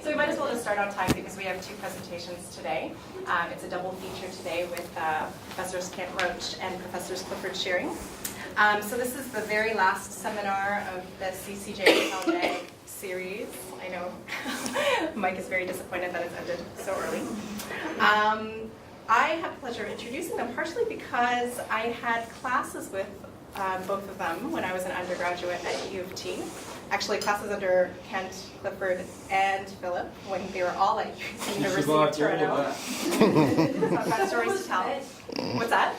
So we might as well just start on time because we have two presentations today. It's a double feature today with Professors Kent Roach and Professors Clifford Shearing. So this is the very last seminar of the CCJ Calgary series. I know Mike is very disappointed that it's ended so early. I have the pleasure of introducing them partially because I had classes with both of them when I was an undergraduate at U of T. Actually, classes under Kent, Clifford, and Philip when they were all at University of Toronto. I've got stories to tell. What's that?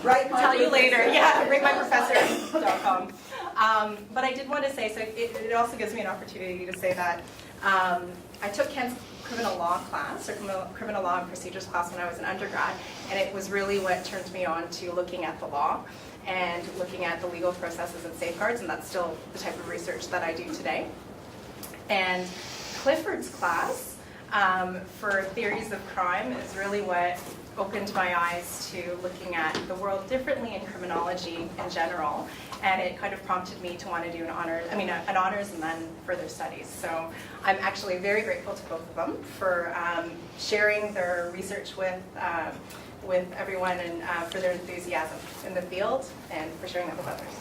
Right, I'll tell you later. Yeah, bringmyprofessor.com. But I did want to say, so it also gives me an opportunity to say that I took Kent's criminal law class, or criminal law and procedures class when I was an undergrad, and it was really what turned me on to looking at the law and looking at the legal processes and safeguards, and that's still the type of research that I do today. And Clifford's class for theories of crime is really what opened my eyes to looking at the world differently in criminology in general, and it kind of prompted me to want to do an honors and then further studies. So I'm actually very grateful to both of them for sharing their research with everyone and for their enthusiasm in the field and for sharing that with others.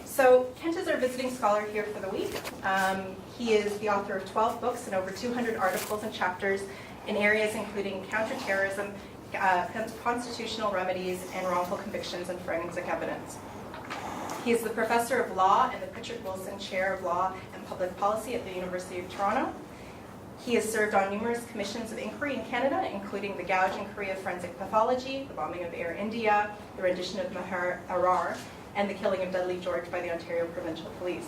So Kent is our visiting scholar here for the week. He is the author of 12 books and over 200 articles and chapters in areas including counterterrorism, constitutional remedies, and wrongful convictions and forensic evidence. He is the professor of law and the Pritchard Wilson Chair of Law and Public Policy at the University of Toronto. He has served on numerous commissions of inquiry in Canada, including the gouge in Korea forensic pathology, the bombing of Air India, the rendition of Maher Arar, and the killing of Dudley George by the Ontario Provincial Police.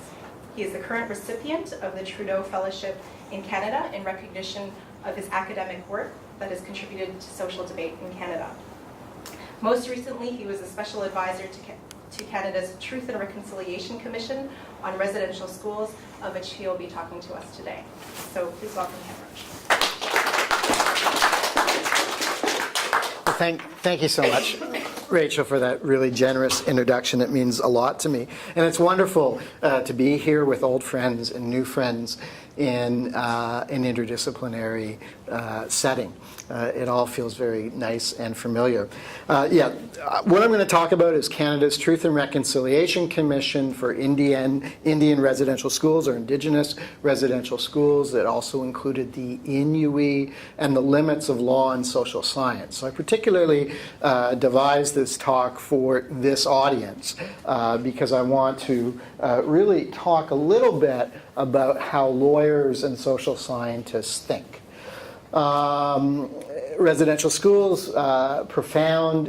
He is the current recipient of the Trudeau Fellowship in Canada in recognition of his academic work that has contributed to social debate in Canada. Most recently, he was a special advisor to Canada's Truth and Reconciliation Commission on residential schools, of which he will be talking to us today. So please welcome Kent Roach. Thank you so much, Rachel, for that really generous introduction. It means a lot to me. And it's wonderful to be here with old friends and new friends in an interdisciplinary setting. It all feels very nice and familiar. What I'm going to talk about is Canada's Truth and Reconciliation Commission for Indian residential schools, or Indigenous residential schools. It also included the Inuit and the limits of law and social science. So I particularly devised this talk for this audience because I want to really talk a little bit about how lawyers and social scientists think. Residential schools, profound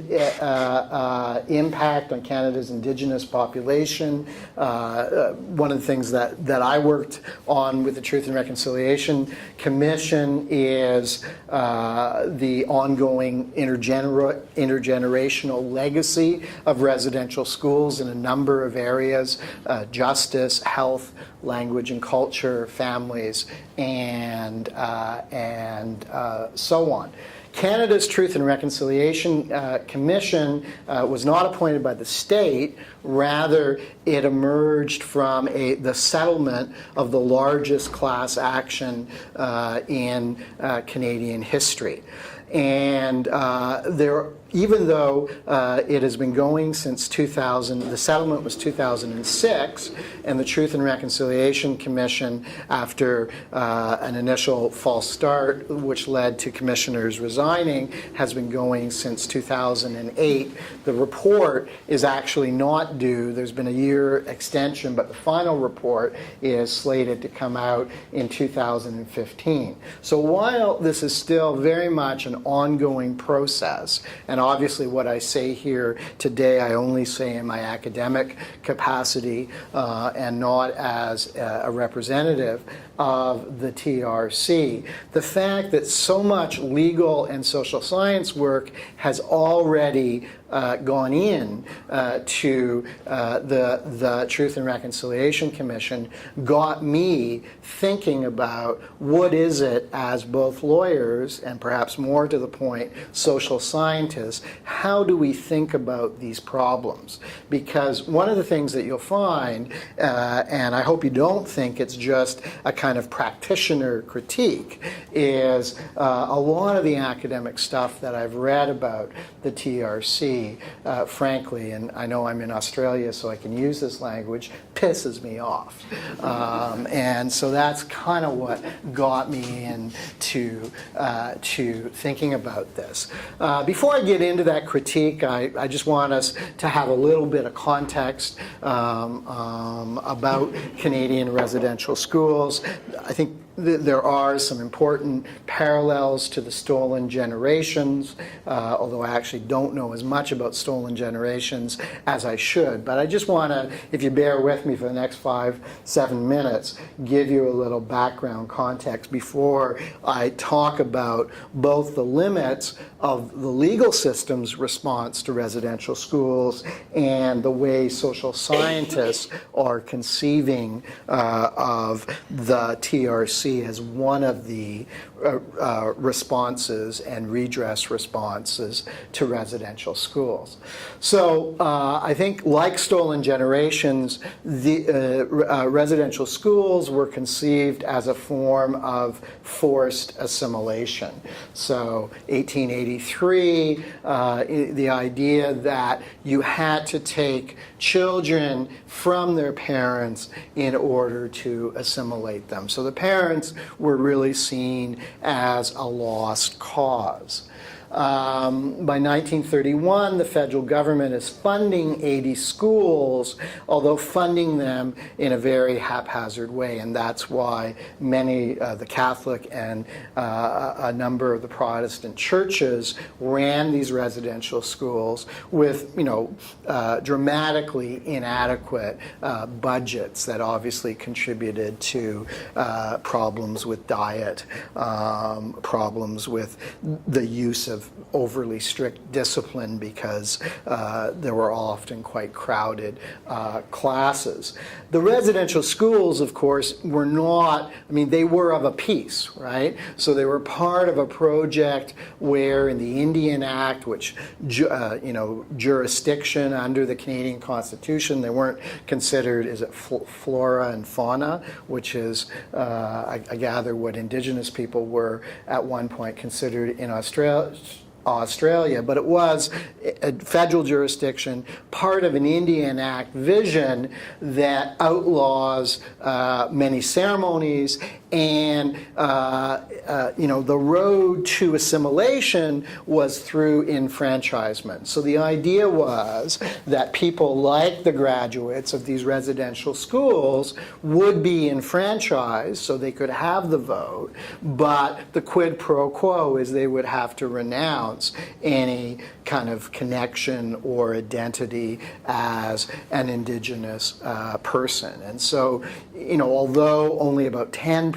impact on Canada's Indigenous population. One of the things that I worked on with the Truth and Reconciliation Commission is the ongoing intergenerational legacy of residential schools in a number of areas: justice, health, language and culture, families, and so on. Canada's Truth and Reconciliation Commission was not appointed by the state. Rather, it emerged from the settlement of the largest class action in Canadian history. And even though it has been going since 2000, the settlement was 2006, and the Truth and Reconciliation Commission, after an initial false start, which led to commissioners resigning, has been going since 2008. The report is actually not due. There's been a year extension, but the final report is slated to come out in 2015. So while this is still very much an ongoing process, and obviously what I say here today I only say in my academic capacity and not as a representative of the TRC, the fact that so much legal and social science work has already gone in to the Truth and Reconciliation Commission, got me thinking about what is it as both lawyers and perhaps more to the point social scientists, how do we think about these problems? Because one of the things that you'll find, and I hope you don't think it's just a kind of practitioner critique, is a lot of the academic stuff that I've read about the TRC, frankly, and I know I'm in Australia so I can use this language, pisses me off. And so that's kind of what got me into to thinking about this. Before I get into that critique, I just want us to have a little bit of context about Canadian residential schools. I think there are some important parallels to the stolen generations, although I actually don't know as much about stolen generations as I should. But I just want to, if you bear with me for the next 5-7 minutes, give you a little background context before I talk about both the limits of the legal system's response to residential schools and the way social scientists are conceiving of the TRC as one of the responses and redress responses to residential schools. So I think, like stolen generations, the residential schools were conceived as a form of forced assimilation. So 1883, the idea that you had to take children from their parents in order to assimilate them. So the parents were really seen as a lost cause. By 1931, the federal government is funding 80 schools, although funding them in a very haphazard way, and that's why many, the Catholic and a number of the Protestant churches ran these residential schools with, dramatically inadequate budgets that obviously contributed to problems with diet, problems with the use of overly strict discipline because there were often quite crowded classes. The residential schools, of course, were not, they were of a piece, right? So they were part of a project where in the Indian Act, which, jurisdiction under the Canadian Constitution, they weren't considered, flora and fauna, which is, I gather, what Indigenous people were at one point considered in Australia, but it was a federal jurisdiction, part of an Indian Act vision that outlaws many ceremonies, and the road to assimilation was through enfranchisement. So the idea was that people like the graduates of these residential schools would be enfranchised so they could have the vote, but the quid pro quo is they would have to renounce any kind of connection or identity as an Indigenous person. And so, although only about 10%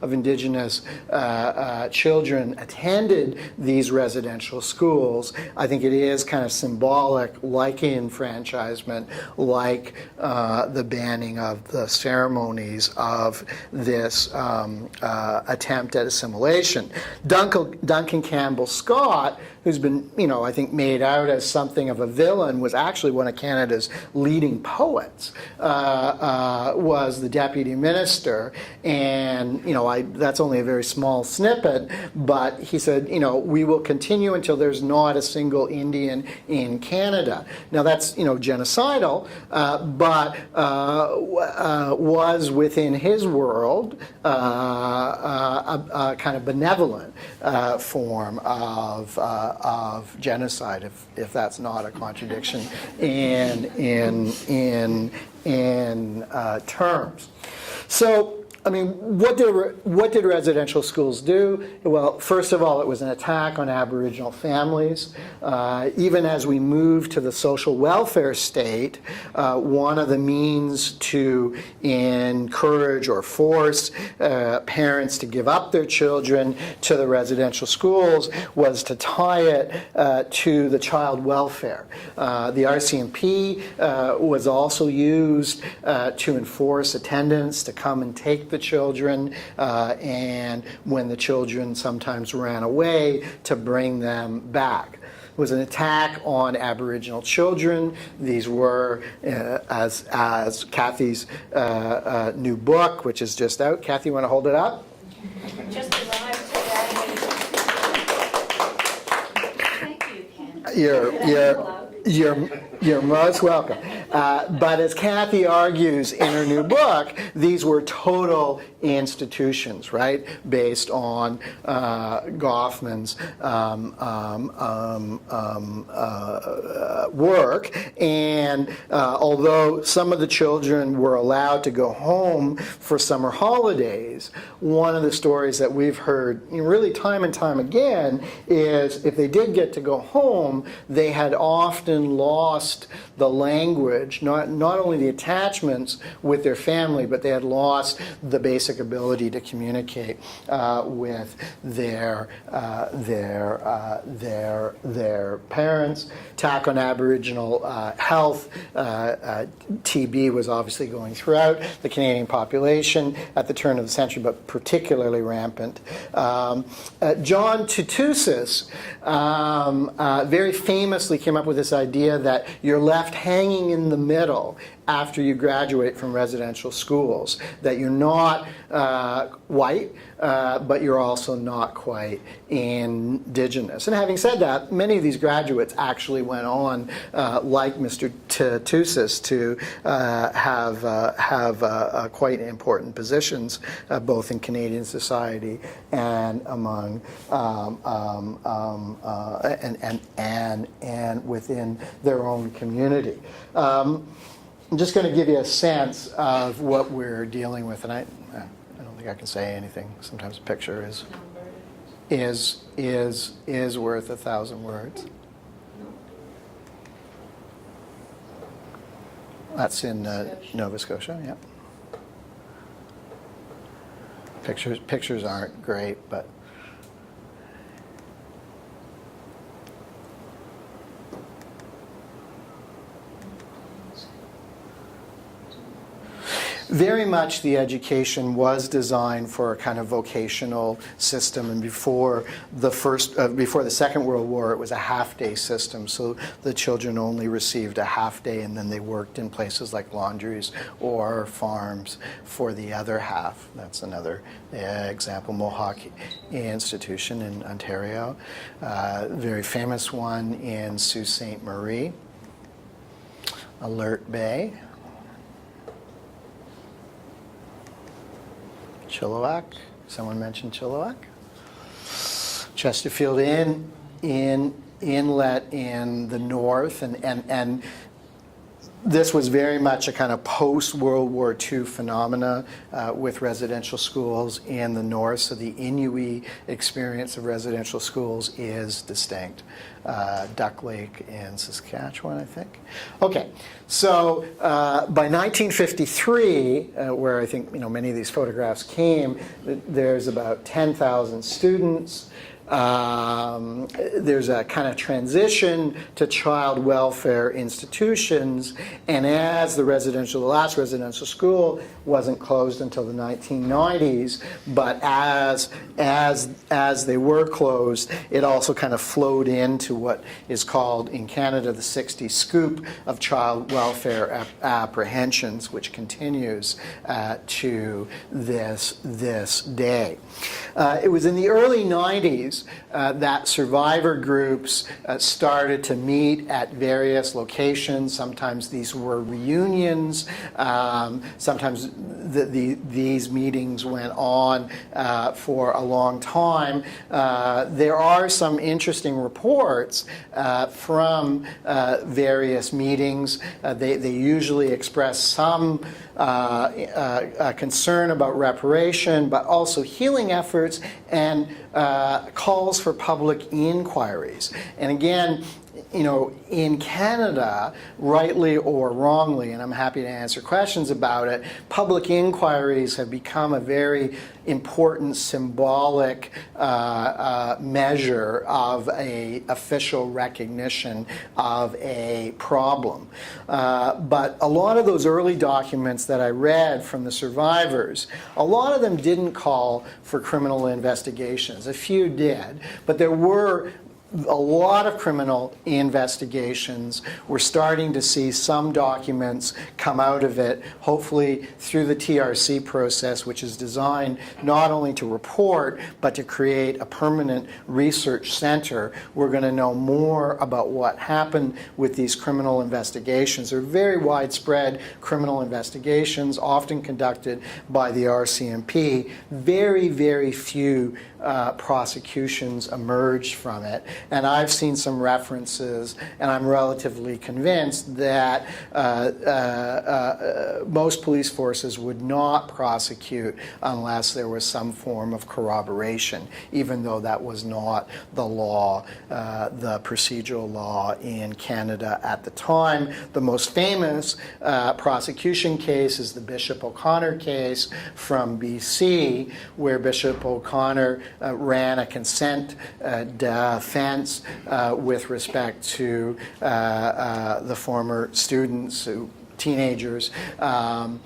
of Indigenous children attended these residential schools, I think it is kind of symbolic, like enfranchisement, like the banning of the ceremonies of this attempt at assimilation. Duncan Campbell Scott, who's been, I think made out as something of a villain, was actually one of Canada's leading poets, was the deputy minister. And, that's only a very small snippet, but he said, we will continue until there's not a single Indian in Canada. Now that's, genocidal, but was within his world a kind of benevolent form of genocide, if that's not a contradiction in terms. So I mean, what did residential schools do? Well, first of all, it was an attack on Aboriginal families. Even as we moved to the social welfare state, one of the means to encourage or force parents to give up their children to the residential schools was to tie it to the child welfare. The RCMP was also used to enforce attendance, to come and take the children, and when the children sometimes ran away, to bring them back. It was an attack on Aboriginal children. These were, as Kathy's new book, which is just out. Kathy, you want to hold it up? Just arrived today. Thank you, Ken. You're most welcome. But as Kathy argues in her new book, these were total institutions, right, based on Goffman's work. And although some of the children were allowed to go home for summer holidays, one of the stories that we've heard really time and time again is if they did get to go home, they had often lost the language, not only the attachments with their family, but they had lost the basic ability to communicate with their parents. Attack on Aboriginal health. TB was obviously going throughout the Canadian population at the turn of the century, but particularly rampant. John Tutusis very famously came up with this idea that you're left hanging in the middle after you graduate from residential schools, that you're not white, but you're also not quite Indigenous. And having said that, many of these graduates actually went on, like Mr. Tusis, to have quite important positions, both in Canadian society and among and within their own community. I'm just going to give you a sense of what we're dealing with, and I don't think I can say anything. Sometimes a picture is worth 1,000 words. That's in Nova Scotia, yeah. Pictures aren't great, but very much the education was designed for a kind of vocational system, and before the Second World War, it was a half-day system. So the children only received a half day, and then they worked in places like laundries or farms for the other half. That's another example. Mohawk Institution in Ontario, very famous one in Sault Ste. Marie, Alert Bay. Chilliwack. Someone mentioned Chilliwack. Chesterfield Inlet in the north, and this was very much a kind of post-World War II phenomena with residential schools in the north. So the Inuit experience of residential schools is distinct. Duck Lake in Saskatchewan, I think. Okay, so by 1953, where I think many of these photographs came, there's about 10,000 students. There's a kind of transition to child welfare institutions, and as the last residential school wasn't closed until the 1990s, but as they were closed, it also kind of flowed into what is called in Canada the 60s scoop of child welfare apprehensions, which continues to this day. It was in the early 90s that survivor groups started to meet at various locations. Sometimes these were reunions. Sometimes these meetings went on for a long time. There are some interesting reports from various meetings. They usually express some concern about reparation, but also healing efforts and calls for public inquiries. And again, you know, in Canada, rightly or wrongly, and I'm happy to answer questions about it, public inquiries have become a very important symbolic measure of a official recognition of a problem. But a lot of those early documents that I read from the survivors, a lot of them didn't call for criminal investigations. A few did, but there were a lot of criminal investigations. We're starting to see some documents come out of it, hopefully through the TRC process, which is designed not only to report, but to create a permanent research center. We're going to know more about what happened with these criminal investigations. They're very widespread criminal investigations, often conducted by the RCMP. Very, very few prosecutions emerged from it. And I've seen some references, and I'm relatively convinced that most police forces would not prosecute unless there was some form of corroboration, even though that was not the law, the procedural law in Canada at the time. The most famous prosecution case is the Bishop O'Connor case from BC, where Bishop O'Connor ran a consent defense with respect to the former students teenagers, and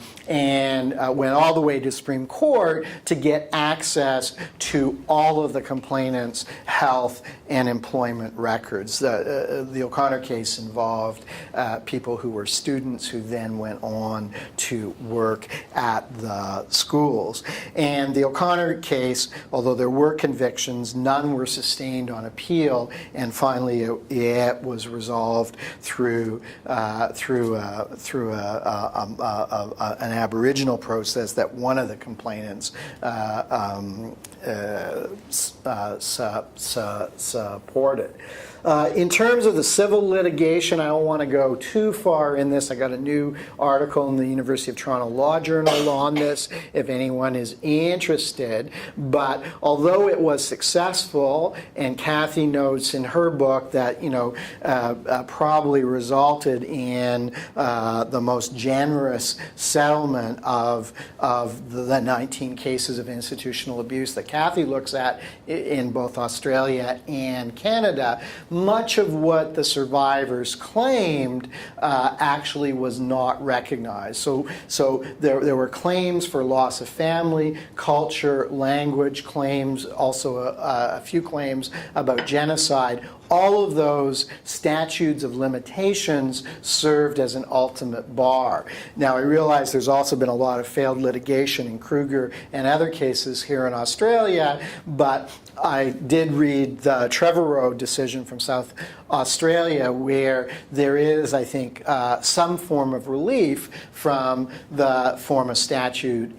went all the way to Supreme Court to get access to all of the complainants' health and employment records. The O'Connor case involved people who were students who then went on to work at the schools. And the O'Connor case, although there were convictions, none were sustained on appeal, and finally it was resolved through an Aboriginal process that one of the complainants supported. In terms of the civil litigation, I don't want to go too far in this. I got a new article in the University of Toronto Law Journal on this, if anyone is interested. But although it was successful, and Kathy notes in her book that, you know, probably resulted in the most generous settlement of the 19 cases of institutional abuse that Kathy looks at in both Australia and Canada, much of what the survivors claimed actually was not recognized. So there were claims for loss of family, culture, language claims, also a few claims about genocide. All of those statutes of limitations served as an ultimate bar. Now, I realize there's also been a lot of failed litigation in Kruger and other cases here in Australia, but I did read the Trevorrow decision from South Australia, where there is, I think, some form of relief from the form of statute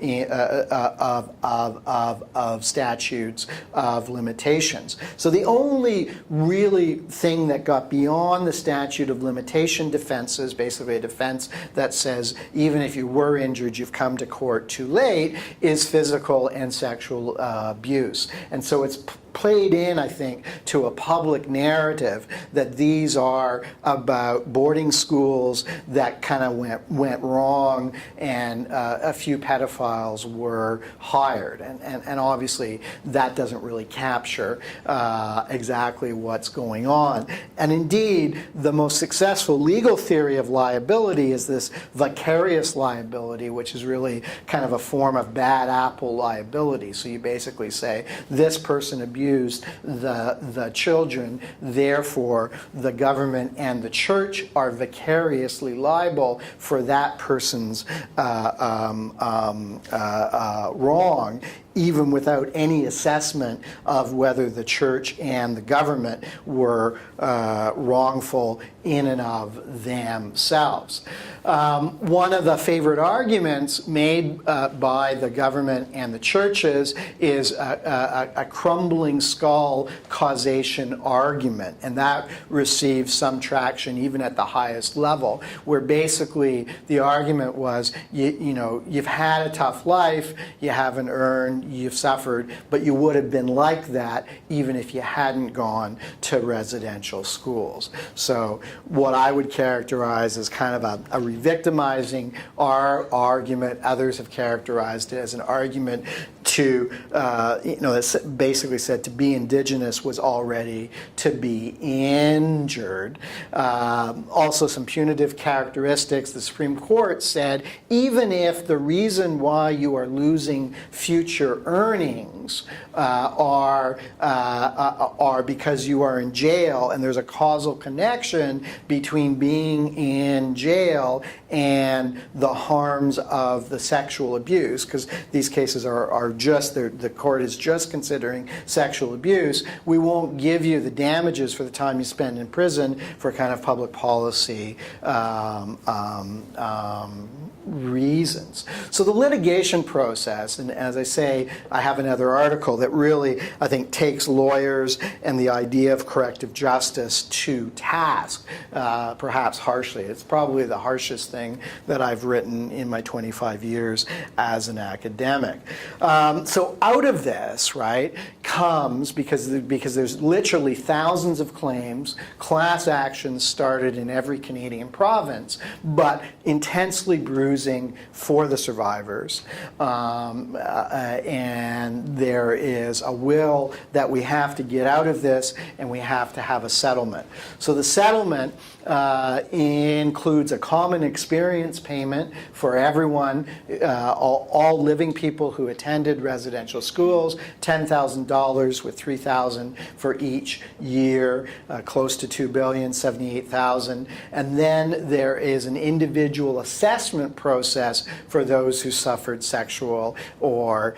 of statutes of limitations. So the only really thing that got beyond the statute of limitation defenses, basically a defense that says even if you were injured, you've come to court too late, is physical and sexual abuse. And so it's played in, I think, to a public narrative that these are about boarding schools that kind of went wrong, and a few pedophiles were hired. And obviously that doesn't really capture exactly what's going on. And indeed, the most successful legal theory of liability is this vicarious liability, which is really kind of a form of bad apple liability. So you basically say, this person abused the children, therefore the government and the church are vicariously liable for that person's wrong, even without any assessment of whether the church and the government were wrongful in and of themselves. One of the favorite arguments made by the government and the churches is a crumbling skull causation argument, and that receives some traction even at the highest level, where basically the argument was, you know, you've had a tough life, you haven't earned, you've suffered, but you would have been like that even if you hadn't gone to residential schools. So what I would characterize as kind of a re-victimizing argument. Others have characterized it as an argument to, it's basically said to be Indigenous was already to be injured. Also some punitive characteristics. The Supreme Court said even if the reason why you are losing future earnings are because you are in jail, and there's a causal connection between being in jail and the harms of the sexual abuse, because these cases are just, the court is just considering sexual abuse, we won't give you the damages for the time you spend in prison for kind of public policy reasons. So the litigation process, and as I say, I have another article that really, I think, takes lawyers and the idea of corrective justice to task, perhaps harshly. It's probably the harshest thing that I've written in my 25 years as an academic. So out of this, right, comes, because there's literally thousands of claims, class actions started in every Canadian province, but intensely bruising for the survivors, and there is a will that we have to get out of this, and we have to have a settlement. So the settlement includes a common experience payment for everyone, all living people who attended residential schools, $10,000 with $3,000 for each year, close to $2 billion, $78,000, and then there is an individual assessment process for those who suffered sexual or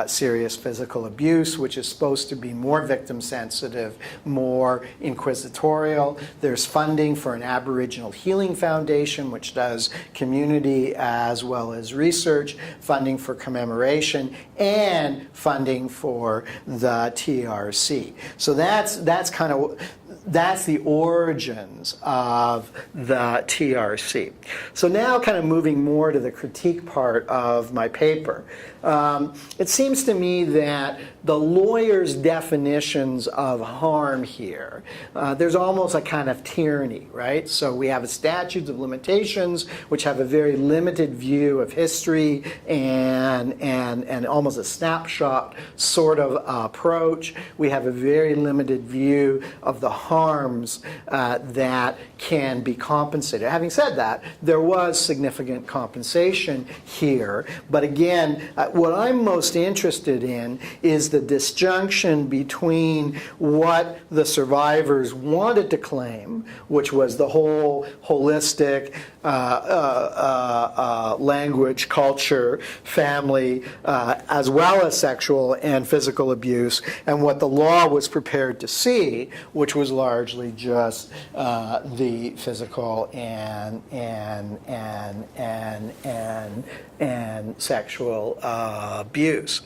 serious physical abuse, which is supposed to be more victim sensitive, more inquisitorial. There's funding for an Aboriginal Healing Foundation, which does community as well as research, funding for commemoration, and funding for the TRC. So that's the origins of the TRC. So now kind of moving more to the critique part of my paper. It seems to me that the lawyer's definitions of harm here, there's almost a kind of tyranny, right? So we have a statute of limitations, which have a very limited view of history and almost a snapshot sort of approach. We have a very limited view of the harms that can be compensated. Having said that, there was significant compensation here, but again, what I'm most interested in is the disjunction between what the survivors wanted to claim, which was the whole holistic language, culture, family, as well as sexual and physical abuse, and what the law was prepared to see, which was largely just the physical and sexual abuse.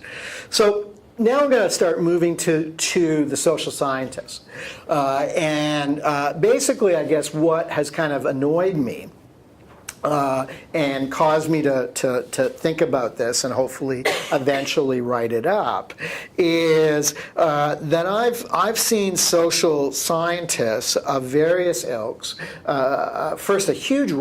So now I'm going to start moving to the social scientists. Basically, I guess what has kind of annoyed me and caused me to think about this and hopefully eventually write it up is that I've seen social scientists of various ilks, first a huge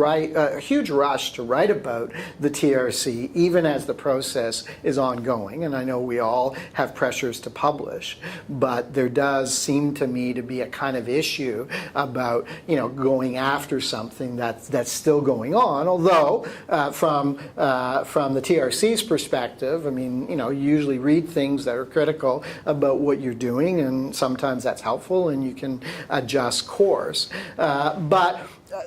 rush to write about the TRC even as the process is ongoing, and I know we all have pressures to publish, but there does seem to me to be a kind of issue about going after something that's still going on. Although, from the TRC's perspective, I mean, you usually read things that are critical about what you're doing, and sometimes that's helpful, and you can adjust course. But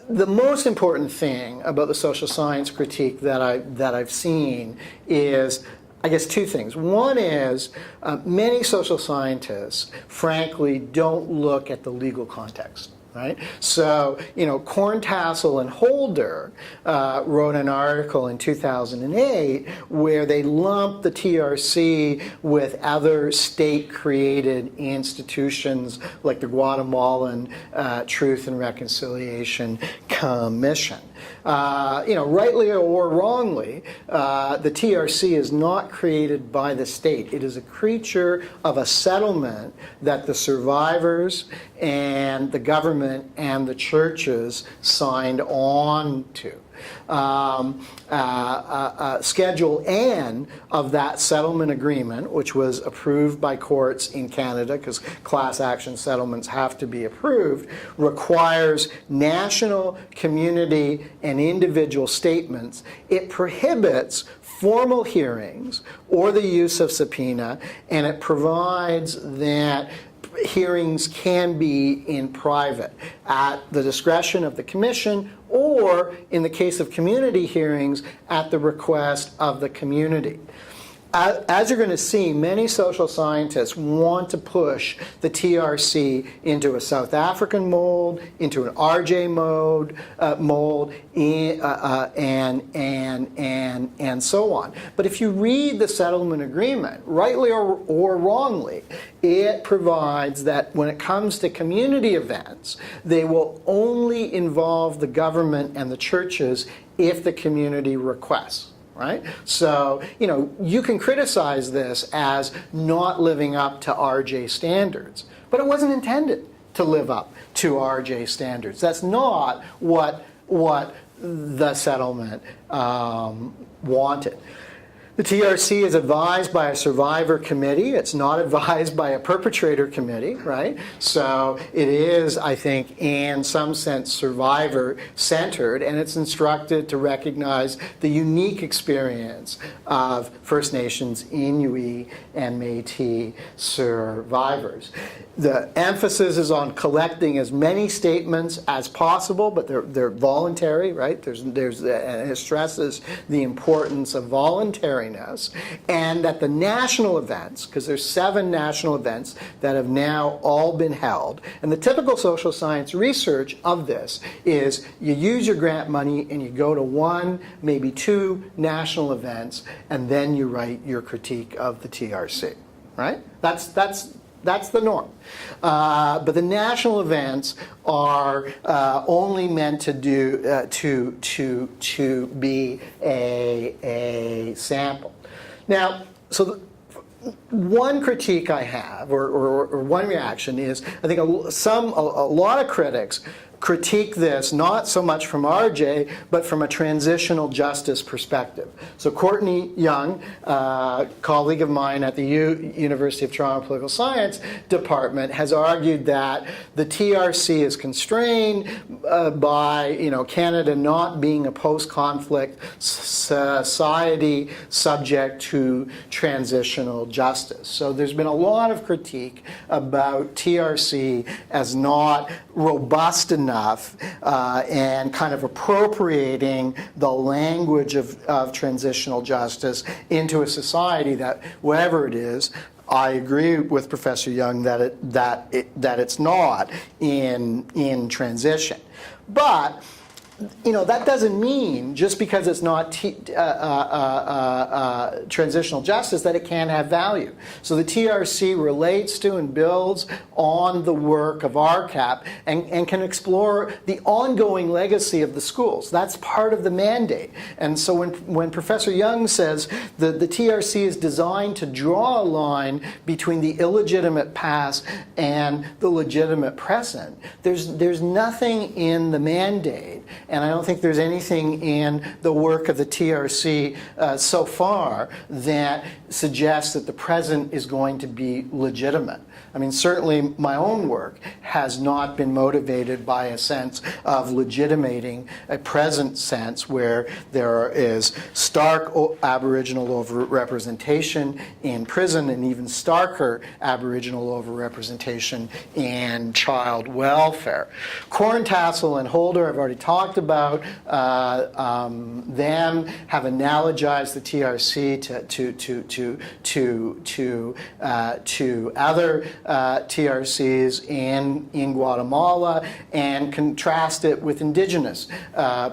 the most important thing about the social science critique that I've seen is I guess two things. One is many social scientists, frankly, don't look at the legal context. Right? So, Corntassel and Holder wrote an article in 2008 where they lumped the TRC with other state-created institutions like the Guatemalan Truth and Reconciliation Commission. Rightly or wrongly, the TRC is not created by the state. It is a creature of a settlement that the survivors and the government and the churches signed on to. Schedule N of that settlement agreement, which was approved by courts in Canada, because class action settlements have to be approved, requires national, community, and individual statements. It prohibits formal hearings or the use of subpoena, and it provides that hearings can be in private at the discretion of the commission, or in the case of community hearings, at the request of the community. As you're going to see, many social scientists want to push the TRC into a South African mold, into an RJ mold, and so on. But if you read the settlement agreement, rightly or wrongly, it provides that when it comes to community events, they will only involve the government and the churches if the community requests. Right? So, you can criticize this as not living up to RJ standards, but it wasn't intended to live up to RJ standards. That's not what the settlement wanted. The TRC is advised by a survivor committee. It's not advised by a perpetrator committee, right? So it is, I think, in some sense, survivor-centered, and it's instructed to recognize the unique experience of First Nations, Inuit, and Métis survivors. The emphasis is on collecting as many statements as possible, but they're voluntary, right? And it stresses the importance of voluntariness, and that the national events, because there's 7 national events that have now all been held, and the typical social science research of this is you use your grant money and you go to 1, maybe 2 national events, and then you write your critique of the TRC, right? That's the norm. But the national events are only meant to do to be a sample. Now, so one critique I have, or one reaction is, I think a lot of critics critique this not so much from RJ, but from a transitional justice perspective. So Courtney Young, colleague of mine at the University of Toronto Political Science Department, has argued that the TRC is constrained by Canada not being a post-conflict society subject to transitional justice. So there's been a lot of critique about TRC as not robust enough and kind of appropriating the language of transitional justice into a society that, whatever it is, I agree with Professor Young that it's not in transition. But that doesn't mean, just because it's not transitional justice, that it can't have value. So the TRC relates to and builds on the work of RCAP and can explore the ongoing legacy of the schools. That's part of the mandate. And so when Professor Young says that the TRC is designed to draw a line between the illegitimate past and the legitimate present, there's nothing in the mandate, and I don't think there's anything in the work of the TRC so far that suggests that the present is going to be legitimate. I mean, certainly my own work has not been motivated by a sense of legitimating a present sense where there is stark Aboriginal overrepresentation in prison and even starker Aboriginal overrepresentation in child welfare. Corntassel and Holder, I've already talked talked about them have analogized the TRC to other TRCs in Guatemala and contrast it with indigenous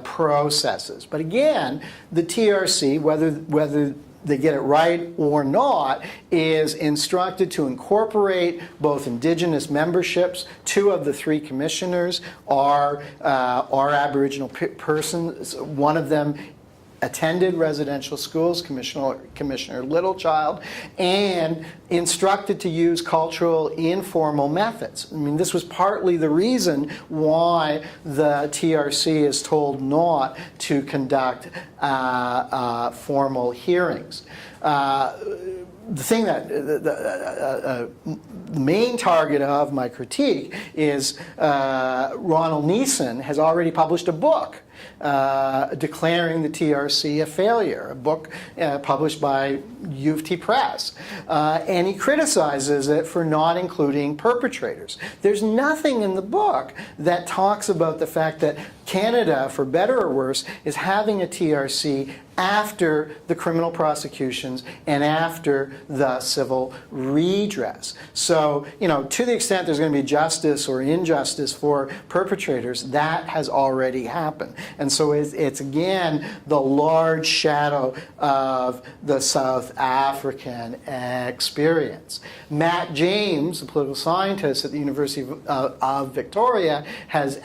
processes. But again, the TRC, whether they get it right or not, is instructed to incorporate both indigenous memberships. 2 of the 3 commissioners are Aboriginal persons. One of them attended residential schools, Commissioner Littlechild, and instructed to use cultural informal methods. I mean, this was partly the reason why the TRC is told not to conduct formal hearings. The thing that the main target of my critique is Ronald Neeson has already published a book declaring the TRC a failure, a book published by U of T Press. And he criticizes it for not including perpetrators. There's nothing in the book that talks about the fact that Canada, for better or worse, is having a TRC after the criminal prosecutions and after the civil redress. So, to the extent there's going to be justice or injustice for perpetrators, that has already happened. And so it's again the large shadow of the South African experience. Matt James, a political scientist at the University of Victoria, has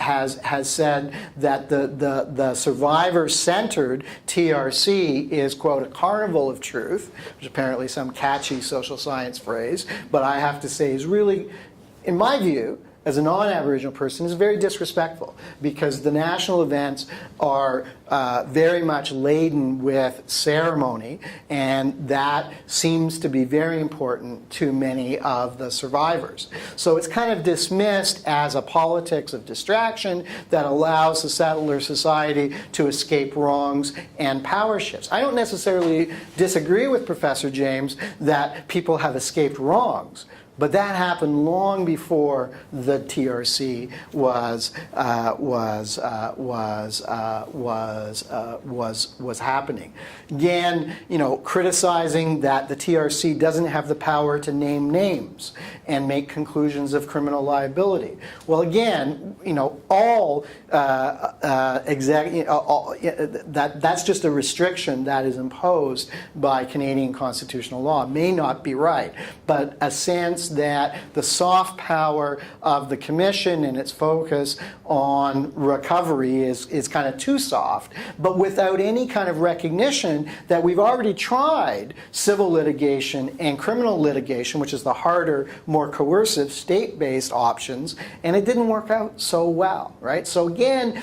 said that the survivor-centered TRC is, quote, a carnival of truth, which is apparently some catchy social science phrase, but I have to say is really, in my view, as a non-Aboriginal person, is very disrespectful, because the national events are very much laden with ceremony, and that seems to be very important to many of the survivors. So it's kind of dismissed as a politics of distraction that allows the settler society to escape wrongs and power shifts. I don't necessarily disagree with Professor James that people have escaped wrongs, but that happened long before the TRC was happening. Again, criticizing that the TRC doesn't have the power to name names and make conclusions of criminal liability. Well, again, that's just a restriction that is imposed by Canadian constitutional law. It may not be right, but a sense that the soft power of the Commission and its focus on recovery is kind of too soft, but without any kind of recognition that we've already tried civil litigation and criminal litigation, which is the harder, more coercive state-based options, and it didn't work out so well, right? So again,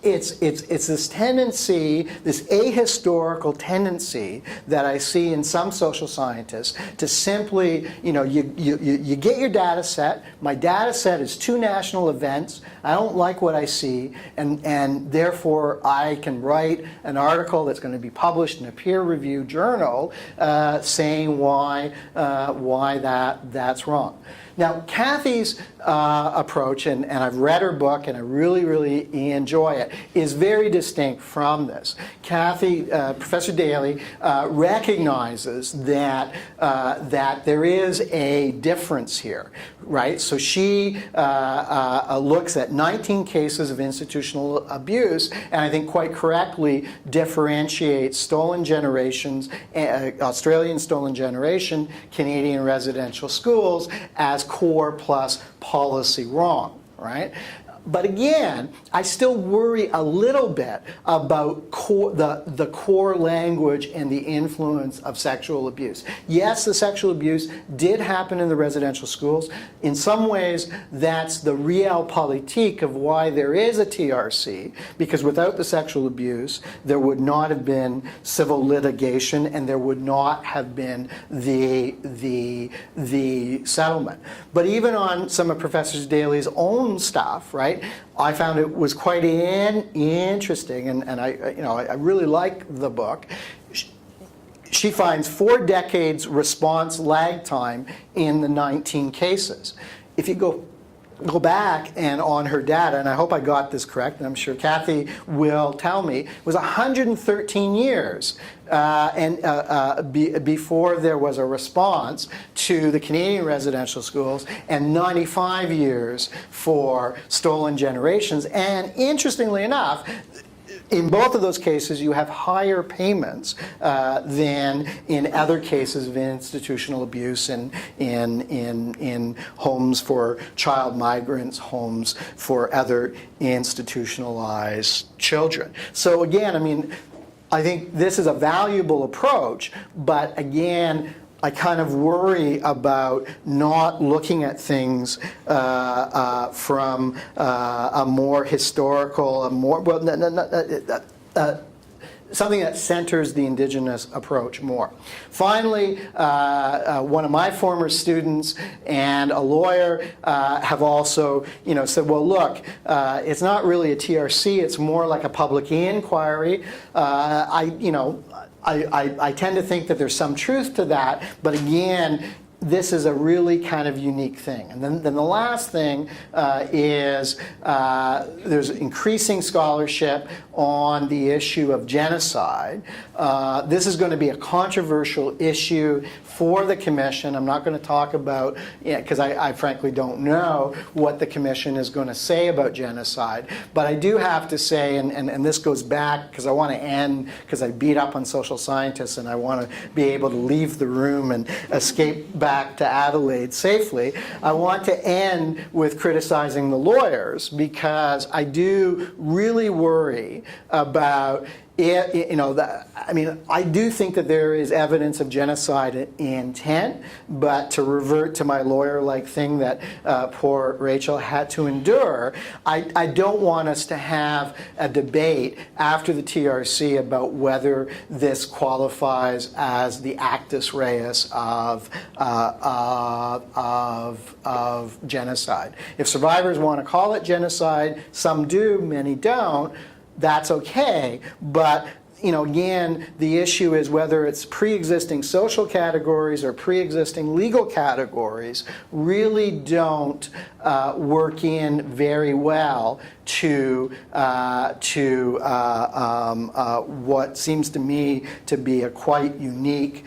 it's this tendency, this ahistorical tendency that I see in some social scientists to simply, you get your data set. My data set is 2 national events. I don't like what I see, and therefore I can write an article that's going to be published in a peer-reviewed journal saying why that's wrong. Now, Kathy's approach, and I've read her book and I really, really enjoy it, is very distinct from this. Kathy, Professor Daly, recognizes that there is a difference here, right? So she looks at 19 cases of institutional abuse, and I think quite correctly differentiates stolen generations, Australian stolen generation, Canadian residential schools as core plus policy wrong, right? But again, I still worry a little bit about the core language and the influence of sexual abuse. Yes, the sexual abuse did happen in the residential schools. In some ways, that's the realpolitik of why there is a TRC, because without the sexual abuse, there would not have been civil litigation and there would not have been the settlement. But even on some of Professor Daly's own stuff, right, I found it was quite interesting, and I really like the book. She finds 4 decades response lag time in the 19 cases. If you go go back and on her data, and I hope I got this correct, and I'm sure Kathy will tell me, it was 113 years before there was a response to the Canadian residential schools, and 95 years for stolen generations. And interestingly enough, in both of those cases, you have higher payments than in other cases of institutional abuse in homes for child migrants, homes for other institutionalized children. So again, I mean, I think this is a valuable approach, but again, I kind of worry about not looking at things from a more historical, something that centers the Indigenous approach more. Finally, one of my former students and a lawyer have also, said, well, look, it's not really a TRC, it's more like a public inquiry. I tend to think that there's some truth to that, but again, this is a really kind of unique thing. And then the last thing is there's increasing scholarship on the issue of genocide. This is going to be a controversial issue for the Commission. I'm not going to talk about, because I frankly don't know what the Commission is going to say about genocide. But I do have to say, and this goes back, because I want to end, because I beat up on social scientists and I want to be able to leave the room and escape back to Adelaide safely. I want to end with criticizing the lawyers, because I do really worry about it, I do think that there is evidence of genocide intent, but to revert to my lawyer-like thing that poor Rachel had to endure, I don't want us to have a debate after the TRC about whether this qualifies as the actus reus of genocide. If survivors want to call it genocide, some do, many don't. That's okay, but again, the issue is whether it's pre-existing social categories or pre-existing legal categories really don't work in very well to what seems to me to be a quite unique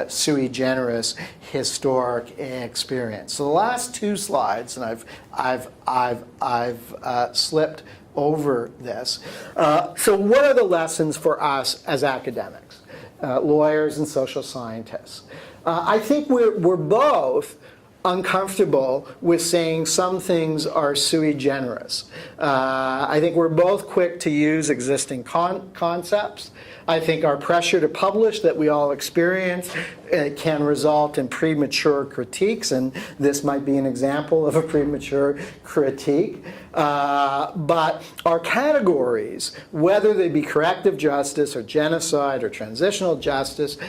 sui generis historic experience. So the last two slides, and I've slipped over this. So what are the lessons for us as academics, lawyers and social scientists? I think we're both uncomfortable with saying some things are sui generis. I think we're both quick to use existing concepts. I think our pressure to publish that we all experience can result in premature critiques, and this might be an example of a premature critique. But our categories, whether they be corrective justice or genocide or transitional justice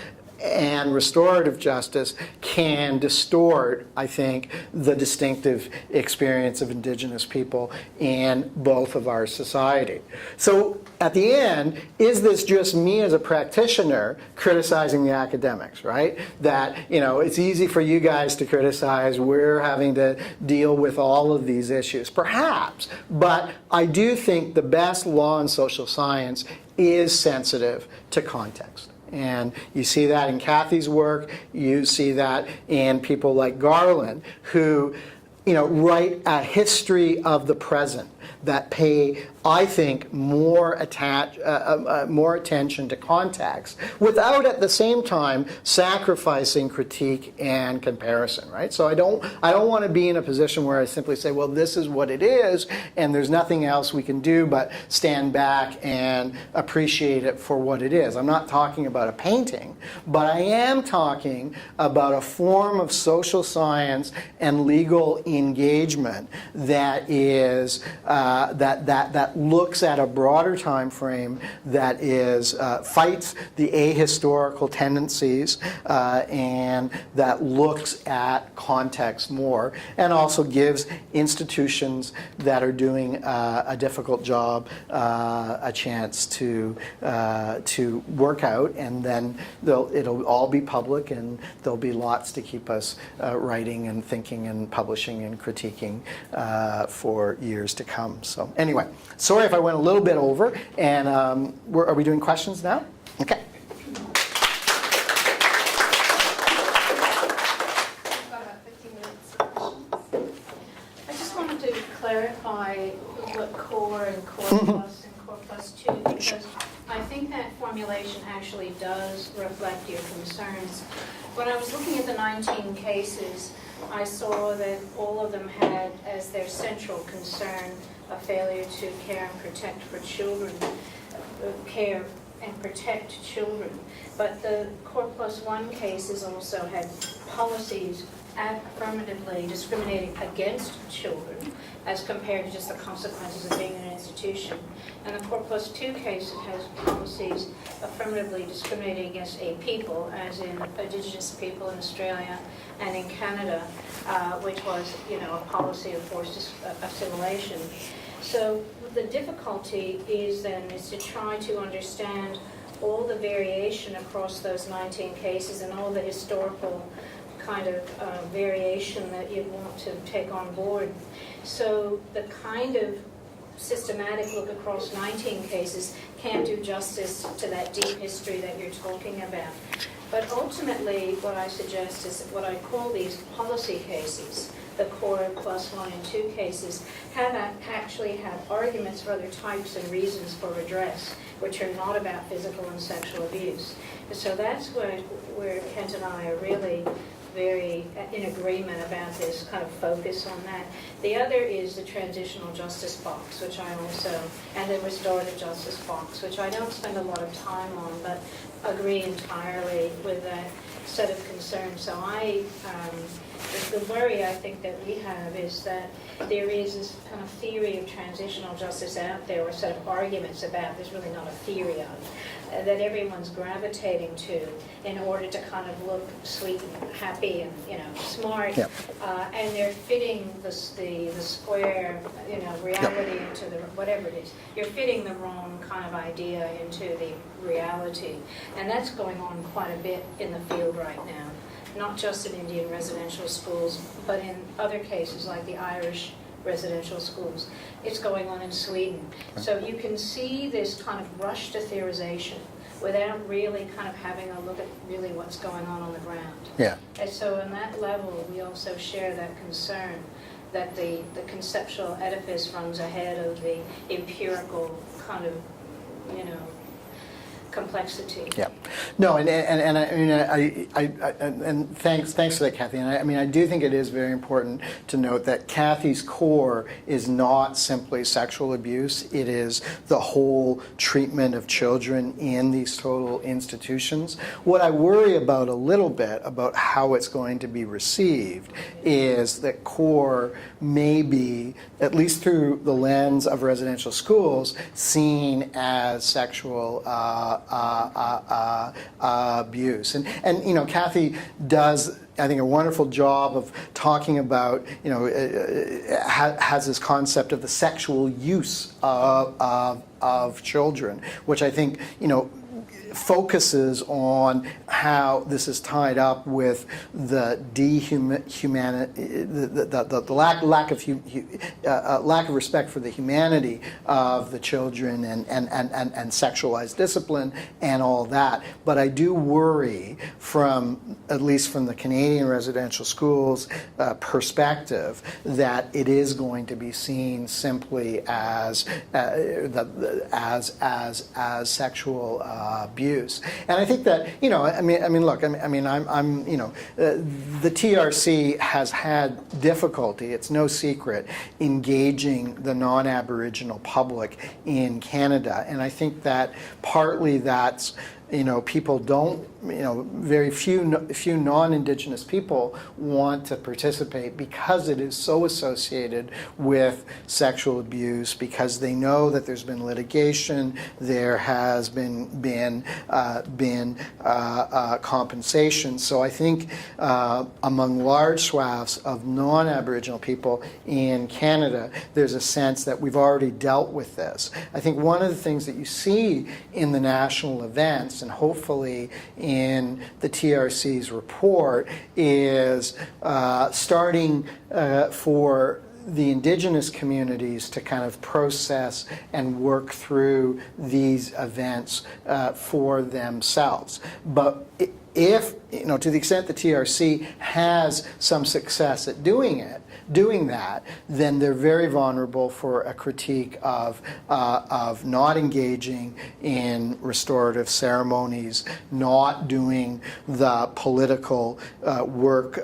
and restorative justice, can distort, I think, the distinctive experience of Indigenous people in both of our society. So at the end, is this just me as a practitioner criticizing the academics, right? That, it's easy for you guys to criticize, we're having to deal with all of these issues. Perhaps, but I do think the best law in social science is sensitive to context. And you see that in Kathy's work, you see that in people like Garland, who write a history of the present that pay, I think, more attention to context without at the same time sacrificing critique and comparison, right? So I don't want to be in a position where I simply say, well, this is what it is, and there's nothing else we can do but stand back and appreciate it for what it is. I'm not talking about a painting, but I am talking about a form of social science and legal engagement that is that looks at a broader time frame, that is fights the ahistorical tendencies, and that looks at context more, and also gives institutions that are doing a difficult job a chance to work out, and then it'll all be public, and there'll be lots to keep us writing and thinking and publishing and critiquing for years to come. So anyway, sorry if I went a little bit over, and are we doing questions now? Okay. We've got about 15 minutes for questions. I just wanted to clarify what core and core plus and core plus two, because I think that formulation actually does reflect your concerns. When I was looking at the 19 cases, I saw that all of them had as their central concern a failure to care and protect for children, care and protect children. But the core plus one cases also had policies affirmatively discriminating against children as compared to just the consequences of being in an institution. And the core plus two case has policies affirmatively discriminating against a people, as in Indigenous people in Australia and in Canada, which was, a policy of forced assimilation. So the difficulty is to try to understand all the variation across those 19 cases and all the historical kind of variation that you want to take on board. So the kind of systematic look across 19 cases can't do justice to that deep history that you're talking about. But ultimately, what I suggest is what I call these policy cases, the core plus one and two cases, actually have arguments for other types and reasons for redress, which are not about physical and sexual abuse. And so that's where Kent and I are really very in agreement about this kind of focus on that. The other is the transitional justice box, which I also, and the restorative justice box, which I don't spend a lot of time on, but agree entirely with that set of concerns. So the worry I think that we have is that there is this kind of theory of transitional justice out there, or set of arguments about, there's really not a theory of, that everyone's gravitating to in order to kind of look sweet and happy and smart, Yep. And they're fitting the square reality into the whatever it is. You're fitting the wrong kind of idea into the reality, and that's going on quite a bit in the field right now. Not just in Indian residential schools, but in other cases like the Irish residential schools. It's going on in Sweden. So you can see this kind of rush to theorization without really kind of having a look at really what's going on the ground. Yeah. And so on that level, we also share that concern that the conceptual edifice runs ahead of the empirical kind of, complexity. Yeah, no, and thanks for that, Kathy. And I do think it is very important to note that Kathy's core is not simply sexual abuse. It is the whole treatment of children in these total institutions. What I worry about a little bit about how it's going to be received is that core may be, at least through the lens of residential schools, seen as sexual abuse. And Kathy does, I think, a wonderful job of talking about, has this concept of the sexual use of children, which I think, focuses on how this is tied up with the lack of respect for the humanity of the children and sexualized discipline and all that. But I do worry, at least from the Canadian residential schools perspective, that it is going to be seen simply as sexual abuse. And I think that, the TRC has had difficulty, it's no secret, engaging the non-Aboriginal public in Canada. And I think that partly that's people don't, very few non-Indigenous people want to participate because it is so associated with sexual abuse, because they know that there's been litigation, there has been compensation. So I think among large swaths of non-Aboriginal people in Canada, there's a sense that we've already dealt with this. I think one of the things that you see in the national events, and hopefully in the TRC's report, is starting for the Indigenous communities to kind of process and work through these events for themselves. But if, to the extent the TRC has some success at doing that, then they're very vulnerable for a critique of not engaging in restorative ceremonies, not doing the political work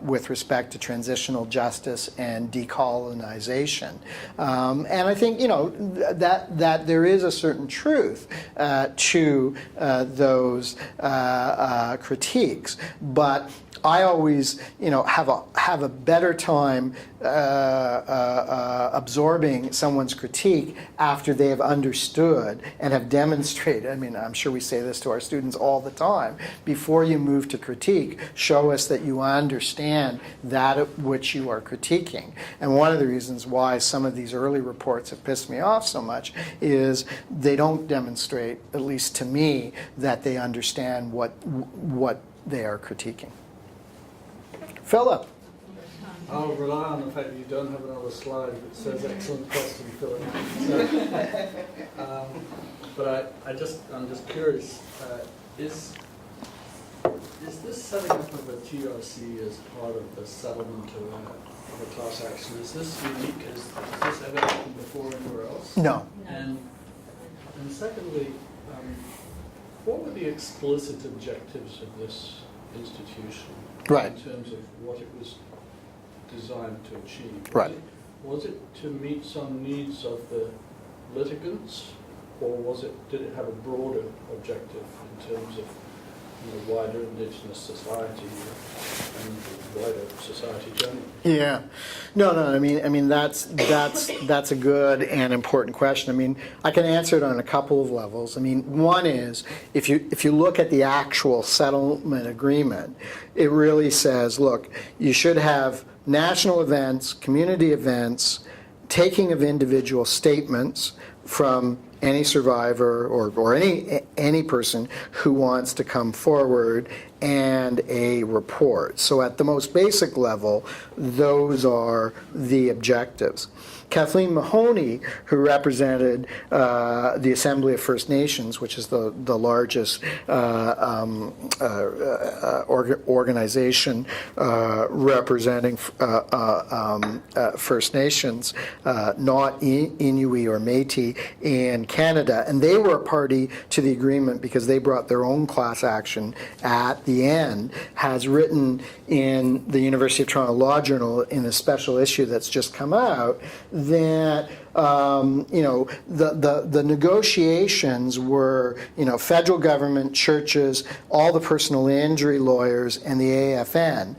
with respect to transitional justice and decolonization. And I think, that there is a certain truth to those critiques, but I always, have a better time absorbing someone's critique after they have understood and have demonstrated. I mean, I'm sure we say this to our students all the time. Before you move to critique, show us that you understand that which you are critiquing. And one of the reasons why some of these early reports have pissed me off so much is they don't demonstrate, at least to me, that they understand what they are critiquing. Philip. I'll rely on the fact that you don't have another slide that says excellent question, Philip. So, but I'm just curious, is this setting up of a TRC as part of the settlement of a class action, is this unique? Has this ever happened before anywhere else? No. And secondly, what were the explicit objectives of this institution? Right. In terms of what it was designed to achieve. Right. Was it to meet some needs of the litigants, or did it have a broader objective in terms of wider Indigenous society and wider society generally? Yeah, no. I mean that's a good and important question. I mean, I can answer it on a couple of levels. I mean, one is if you look at the actual settlement agreement, it really says, look, you should have national events, community events, taking of individual statements from any survivor or any person who wants to come forward, and a report. So at the most basic level, those are the objectives. Kathleen Mahoney, who represented the Assembly of First Nations, which is the largest organization representing First Nations, not Inuit or Métis, in Canada, and they were a party to the agreement because they brought their own class action at the end, has written in the University of Toronto Law Journal in a special issue that's just come out that the negotiations were, federal government, churches, all the personal injury lawyers, and the AFN.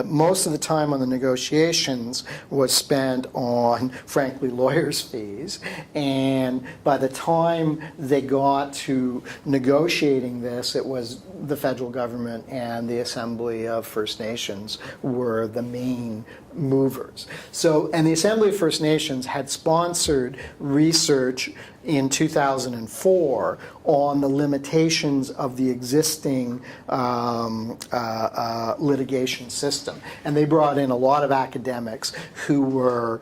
Most of the time on the negotiations was spent on, frankly, lawyers' fees. And by the time they got to negotiating this, it was the federal government and the Assembly of First Nations were the main movers. So, and the Assembly of First Nations had sponsored research in 2004 on the limitations of the existing litigation system. And they brought in a lot of academics who were,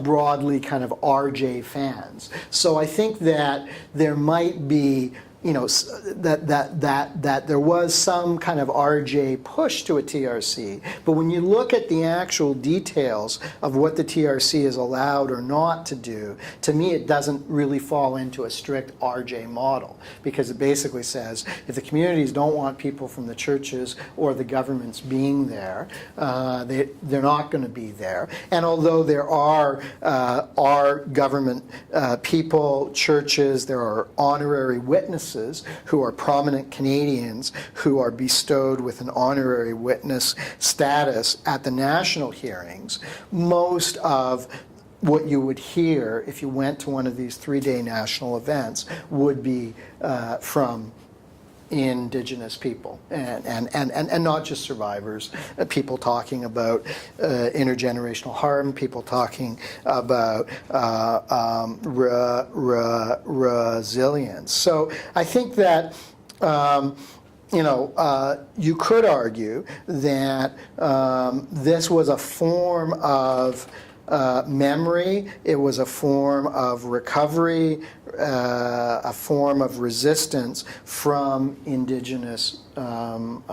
broadly kind of RJ fans. So I think that there might be that there was some kind of RJ push to a TRC, but when you look at the actual details of what the TRC is allowed or not to do, to me it doesn't really fall into a strict RJ model, because it basically says if the communities don't want people from the churches or the governments being there, they're not going to be there. And although there are government people, churches, there are honorary witnesses witnesses who are prominent Canadians who are bestowed with an honorary witness status at the national hearings, most of what you would hear if you went to one of these 3-day national events would be from Indigenous people, and not just survivors, people talking about intergenerational harm, people talking about resilience. So I think that you could argue that this was a form of memory, it was a form of recovery, a form of resistance from Indigenous, from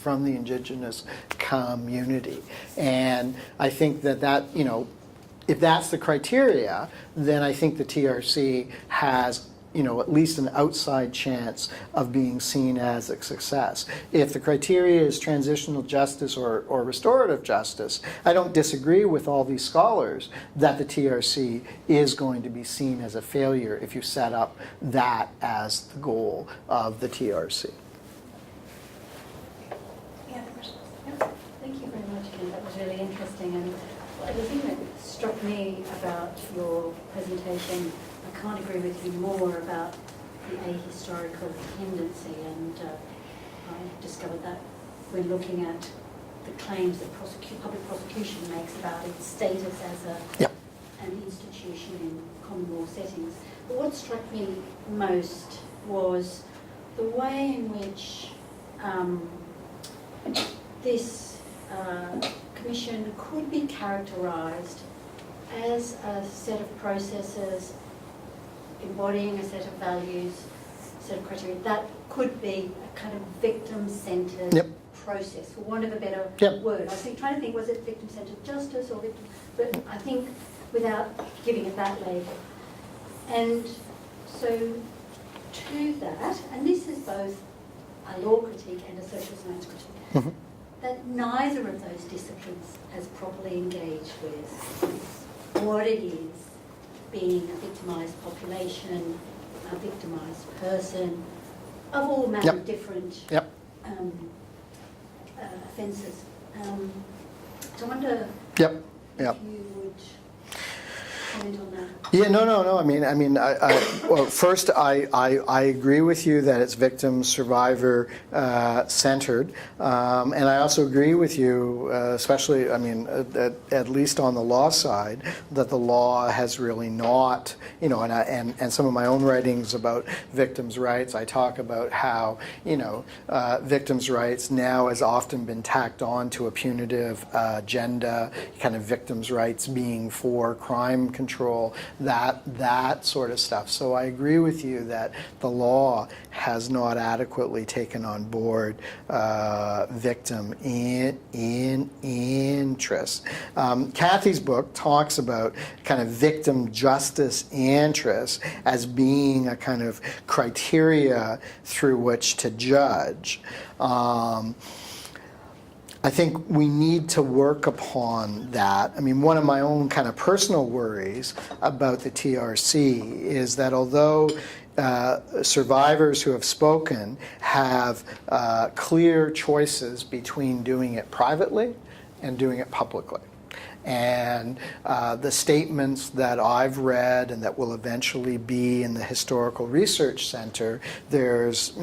the Indigenous community. And I think that if that's the criteria, then I think the TRC has at least an outside chance of being seen as a success. If the criteria is transitional justice or restorative justice, I don't disagree with all these scholars that the TRC is going to be seen as a failure if you set up that as the goal of the TRC. Any other questions? Thank you very much, Ken. That was really interesting. And the thing that struck me about your presentation, I can't agree with you more about the ahistorical tendency, and I discovered that when looking at the claims that public prosecution makes about its status as an institution in common law settings. But what struck me most was the way in which this commission could be characterised as a set of processes embodying a set of values, a set of criteria, that could be a kind of victim-centred process, for want of a better word. I was trying to think, was it victim-centred justice or victim, but I think without giving it that label. And so to that, and this is both a law critique and a social science critique, that neither of those disciplines has properly engaged with what it is being a victimised population, a victimised person, of all manner of different offences. So I wonder if you would comment on that. Yeah, no. I mean, well, first, I agree with you that it's victim survivor centered, and I also agree with you, especially, I mean, at least on the law side, that the law has really not, and some of my own writings about victims' rights, I talk about how, victims' rights now has often been tacked on to a punitive agenda, kind of victims' rights being for crime control, that sort of stuff. So I agree with you that the law has not adequately taken on board victim interest. Kathy's book talks about kind of victim justice interest as being a kind of criteria through which to judge. I think we need to work upon that. I mean, one of my own kind of personal worries about the TRC is that although survivors who have spoken have clear choices between doing it privately and doing it publicly. And the statements that I've read and that will eventually be in the Historical Research Center, there's,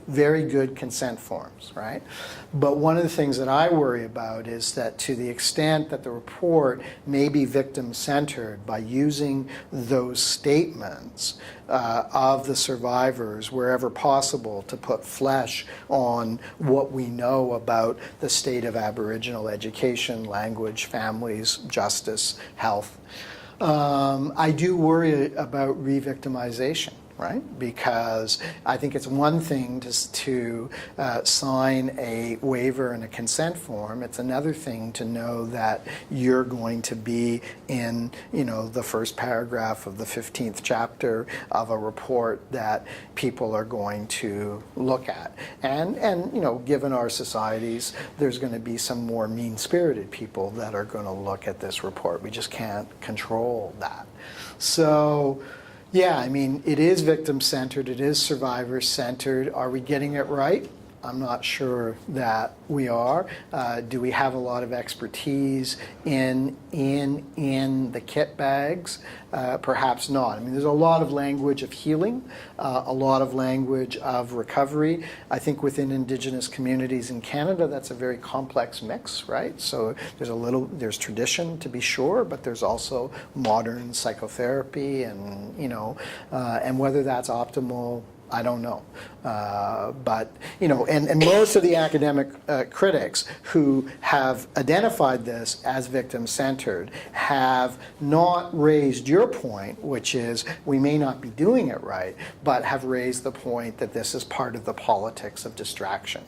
very good consent forms, right? But one of the things that I worry about is that to the extent that the report may be victim-centered by using those statements of the survivors wherever possible to put flesh on what we know about the state of Aboriginal education, language, families, justice, health. I do worry about re-victimization, right? Because I think it's one thing to sign a waiver and a consent form. It's another thing to know that you're going to be in, the first paragraph of the 15th chapter of a report that people are going to look at. And given our societies, there's going to be some more mean-spirited people that are going to look at this report. We just can't control that. So, Yeah, I mean, it is victim-centered, it is survivor-centered. Are we getting it right? I'm not sure that we are. Do we have a lot of expertise in the kit bags? Perhaps not. I mean, there's a lot of language of healing, a lot of language of recovery. I think within Indigenous communities in Canada, that's a very complex mix, right? So there's tradition to be sure, but there's also modern psychotherapy, and and whether that's optimal, I don't know. But, and most of the academic critics who have identified this as victim-centered have not raised your point, which is we may not be doing it right, but have raised the point that this is part of the politics of distraction.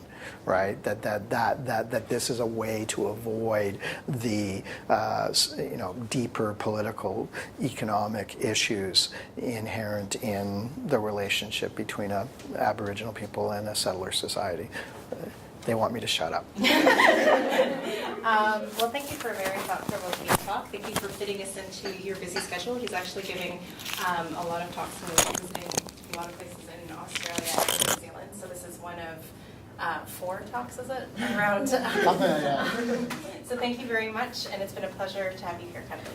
Right, that this is a way to avoid the deeper political, economic issues inherent in the relationship between Aboriginal people and a settler society. They want me to shut up. Well, thank you for a very thought-provoking talk. Thank you for fitting us into your busy schedule. He's actually giving a lot of talks and visiting a lot of places in Australia and New Zealand. So this is one of 4 talks, is it? Around. So thank you very much, and it's been a pleasure to have you here, Kevin.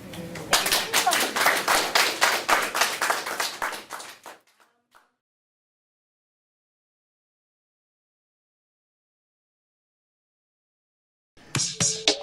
Thank you.